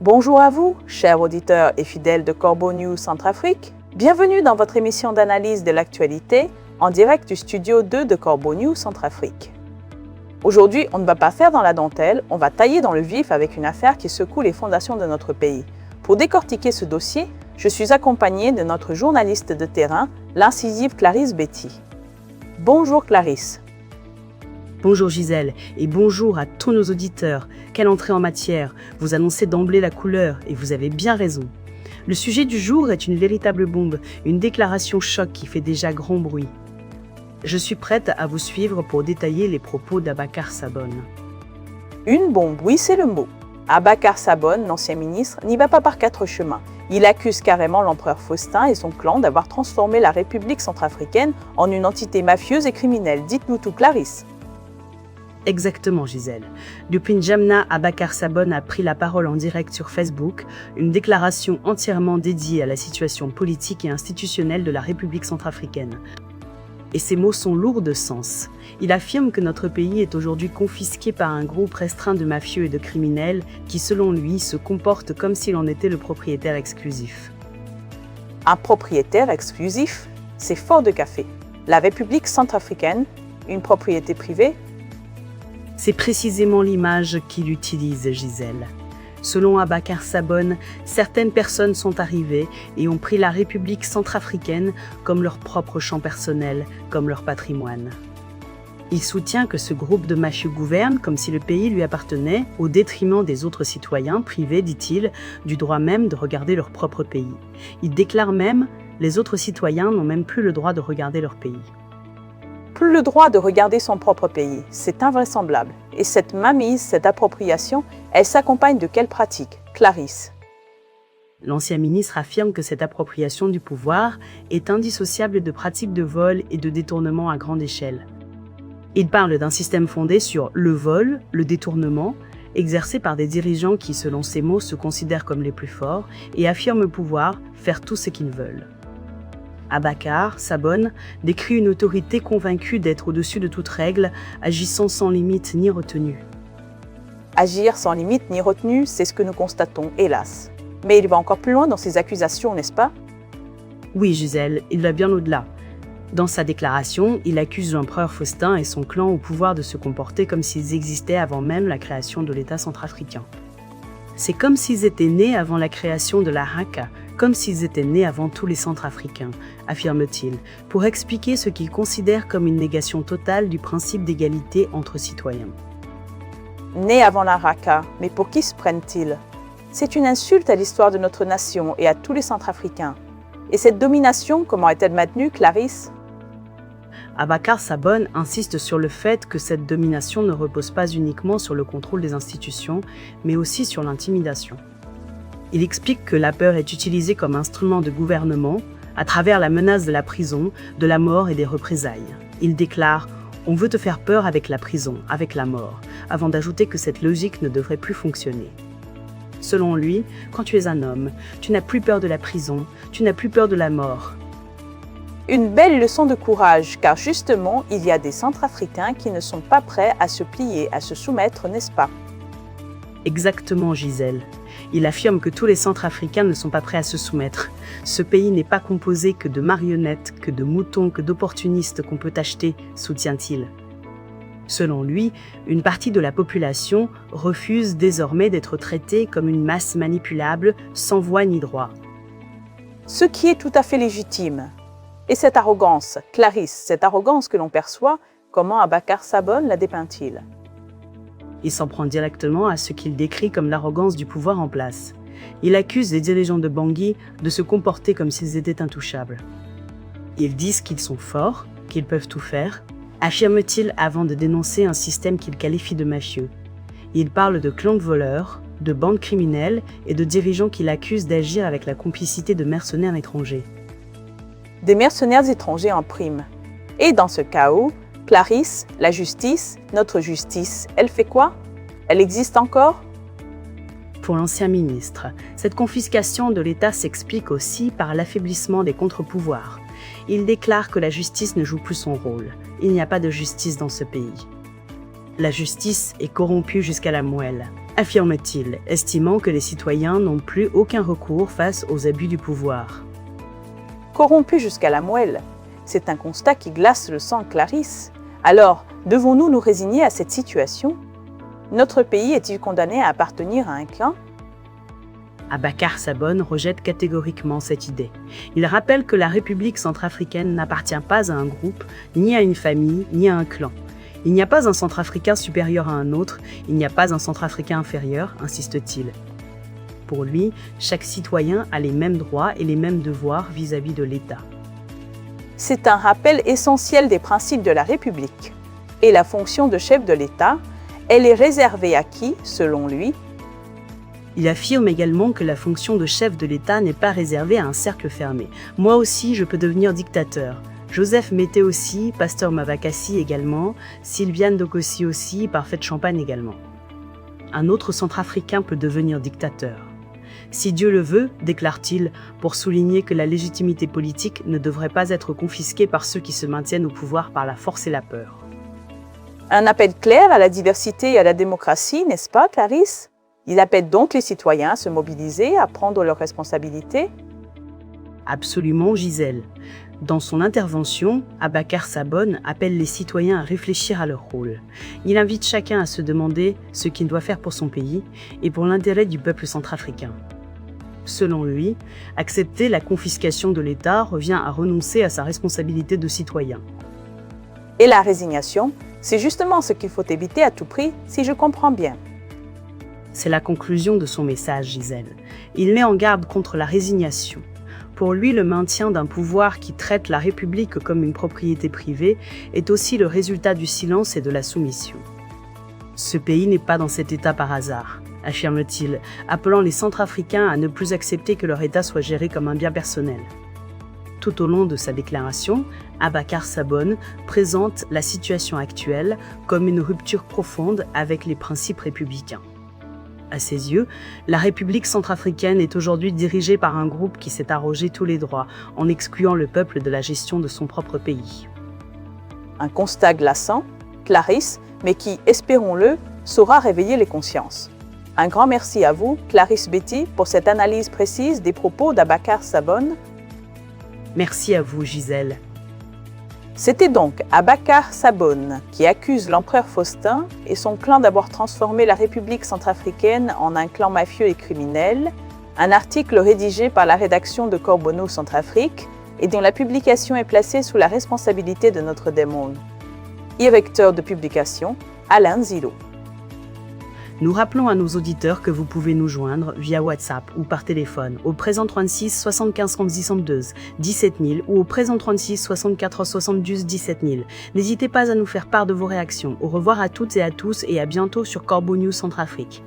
Bonjour à vous, chers auditeurs et fidèles de Corbeau News Centrafrique. Bienvenue dans votre émission d'analyse de l'actualité en direct du studio 2 de Corbeau News Centrafrique. Aujourd'hui, on ne va pas faire dans la dentelle, on va tailler dans le vif avec une affaire qui secoue les fondations de notre pays. Pour décortiquer ce dossier, je suis accompagnée de notre journaliste de terrain, l'incisive Clarisse Betty. Bonjour Clarisse. Bonjour Gisèle et bonjour à tous nos auditeurs. Quelle entrée en matière, vous annoncez d'emblée la couleur et vous avez bien raison. Le sujet du jour est une véritable bombe, une déclaration choc qui fait déjà grand bruit. Je suis prête à vous suivre pour détailler les propos d'Abakar Sabone. Une bombe, oui c'est le mot. Abakar Sabone, l'ancien ministre, n'y va pas par quatre chemins. Il accuse carrément l'empereur Faustin et son clan d'avoir transformé la République centrafricaine en une entité mafieuse et criminelle. Dites-nous tout Clarisse. Exactement, Gisèle. Depuis N'Djamena, Abakar Sabone a pris la parole en direct sur Facebook, une déclaration entièrement dédiée à la situation politique et institutionnelle de la République centrafricaine. Et ces mots sont lourds de sens. Il affirme que notre pays est aujourd'hui confisqué par un groupe restreint de mafieux et de criminels qui, selon lui, se comportent comme s'il en était le propriétaire exclusif. Un propriétaire exclusif, c'est fort de café. La République centrafricaine, une propriété privée? C'est précisément l'image qu'il utilise, Gisèle. Selon Abakar Sabone, certaines personnes sont arrivées et ont pris la République centrafricaine comme leur propre champ personnel, comme leur patrimoine. Il soutient que ce groupe de mafieux gouverne comme si le pays lui appartenait, au détriment des autres citoyens, privés, dit-il, du droit même de regarder leur propre pays. Il déclare même « les autres citoyens n'ont même plus le droit de regarder leur pays ». Plus le droit de regarder son propre pays, c'est invraisemblable. Et cette mainmise, cette appropriation, elle s'accompagne de quelles pratiques? Clarisse. L'ancien ministre affirme que cette appropriation du pouvoir est indissociable de pratiques de vol et de détournement à grande échelle. Il parle d'un système fondé sur le vol, le détournement, exercé par des dirigeants qui, selon ses mots, se considèrent comme les plus forts et affirment pouvoir faire tout ce qu'ils veulent. Abakar Sabone décrit une autorité convaincue d'être au-dessus de toute règle, agissant sans limite ni retenue. Agir sans limite ni retenue, c'est ce que nous constatons, hélas. Mais il va encore plus loin dans ses accusations, n'est-ce pas? Oui, Gisèle, il va bien au-delà. Dans sa déclaration, il accuse l'empereur Faustin et son clan au pouvoir de se comporter comme s'ils existaient avant même la création de l'État centrafricain. C'est comme s'ils étaient nés avant la création de la RACA, comme s'ils étaient nés avant tous les Centrafricains, affirme-t-il, pour expliquer ce qu'il considère comme une négation totale du principe d'égalité entre citoyens. Nés avant la RACA, mais pour qui se prennent-ils? C'est une insulte à l'histoire de notre nation et à tous les Centrafricains. Et cette domination, comment est-elle maintenue, Clarisse? Abakar Sabone insiste sur le fait que cette domination ne repose pas uniquement sur le contrôle des institutions, mais aussi sur l'intimidation. Il explique que la peur est utilisée comme instrument de gouvernement à travers la menace de la prison, de la mort et des représailles. Il déclare « On veut te faire peur avec la prison, avec la mort », avant d'ajouter que cette logique ne devrait plus fonctionner. Selon lui, quand tu es un homme, tu n'as plus peur de la prison, tu n'as plus peur de la mort. Une belle leçon de courage, car justement, il y a des Centrafricains qui ne sont pas prêts à se plier, à se soumettre, n'est-ce pas? Exactement, Gisèle. Il affirme que tous les Centrafricains ne sont pas prêts à se soumettre. Ce pays n'est pas composé que de marionnettes, que de moutons, que d'opportunistes qu'on peut acheter, soutient-il. Selon lui, une partie de la population refuse désormais d'être traitée comme une masse manipulable, sans voix ni droit. Ce qui est tout à fait légitime. Et cette arrogance, Clarisse, cette arrogance que l'on perçoit, comment Abakar Sabone la dépeint-il? Il s'en prend directement à ce qu'il décrit comme l'arrogance du pouvoir en place. Il accuse les dirigeants de Bangui de se comporter comme s'ils étaient intouchables. Ils disent qu'ils sont forts, qu'ils peuvent tout faire, affirme-t-il avant de dénoncer un système qu'il qualifie de mafieux. Il parle de clans de voleurs, de bandes criminelles et de dirigeants qu'il accuse d'agir avec la complicité de mercenaires étrangers. Des mercenaires étrangers en prime. Et dans ce chaos, Clarisse, la justice, notre justice, elle fait quoi? Elle existe encore? Pour l'ancien ministre, cette confiscation de l'État s'explique aussi par l'affaiblissement des contre-pouvoirs. Il déclare que la justice ne joue plus son rôle. Il n'y a pas de justice dans ce pays. La justice est corrompue jusqu'à la moelle. affirme-t-il, estimant que les citoyens n'ont plus aucun recours face aux abus du pouvoir. Corrompus jusqu'à la moelle, c'est un constat qui glace le sang, Clarisse. Alors, devons-nous nous résigner à cette situation? Notre pays est-il condamné à appartenir à un clan? Abakar Sabon rejette catégoriquement cette idée. Il rappelle que la République centrafricaine n'appartient pas à un groupe, ni à une famille, ni à un clan. Il n'y a pas un Centrafricain supérieur à un autre, il n'y a pas un Centrafricain inférieur, insiste-t-il. Pour lui, chaque citoyen a les mêmes droits et les mêmes devoirs vis-à-vis de l'État. C'est un rappel essentiel des principes de la République. Et la fonction de chef de l'État, elle est réservée à qui, selon lui? Il affirme également que la fonction de chef de l'État n'est pas réservée à un cercle fermé. Moi aussi, je peux devenir dictateur. Joseph Mété aussi, Pasteur Mavakassi également, Sylviane Dokossi aussi, Parfaite Champagne également. Un autre Centrafricain peut devenir dictateur. Si Dieu le veut, déclare-t-il, pour souligner que la légitimité politique ne devrait pas être confisquée par ceux qui se maintiennent au pouvoir par la force et la peur. Un appel clair à la diversité et à la démocratie, n'est-ce pas, Clarisse? Il appelle donc les citoyens à se mobiliser, à prendre leurs responsabilités? Absolument, Gisèle. Dans son intervention, Abakar Sabon appelle les citoyens à réfléchir à leur rôle. Il invite chacun à se demander ce qu'il doit faire pour son pays et pour l'intérêt du peuple centrafricain. Selon lui, accepter la confiscation de l'État revient à renoncer à sa responsabilité de citoyen. Et la résignation, c'est justement ce qu'il faut éviter à tout prix, si je comprends bien. C'est la conclusion de son message, Gisèle. Il met en garde contre la résignation. Pour lui, le maintien d'un pouvoir qui traite la République comme une propriété privée est aussi le résultat du silence et de la soumission. Ce pays n'est pas dans cet état par hasard, affirme-t-il, appelant les Centrafricains à ne plus accepter que leur État soit géré comme un bien personnel. Tout au long de sa déclaration, Abakar Sabon présente la situation actuelle comme une rupture profonde avec les principes républicains. À ses yeux, la République centrafricaine est aujourd'hui dirigée par un groupe qui s'est arrogé tous les droits, en excluant le peuple de la gestion de son propre pays. Un constat glaçant, Clarisse, mais qui, espérons-le, saura réveiller les consciences. Un grand merci à vous, Clarisse Betty, pour cette analyse précise des propos d'Abakar Sabon. Merci à vous, Gisèle. C'était donc Abakar Sabon qui accuse l'empereur Faustin et son clan d'avoir transformé la République centrafricaine en un clan mafieux et criminel, un article rédigé par la rédaction de Corbeau News Centrafrique et dont la publication est placée sous la responsabilité de Notre-Dame. Directeur de publication, Alain Zilo. Nous rappelons à nos auditeurs que vous pouvez nous joindre via WhatsApp ou par téléphone au présent 36 75 72 17 000 ou au présent 36 64 72 17 000. N'hésitez pas à nous faire part de vos réactions. Au revoir à toutes et à tous et à bientôt sur Corbeau News Centrafrique.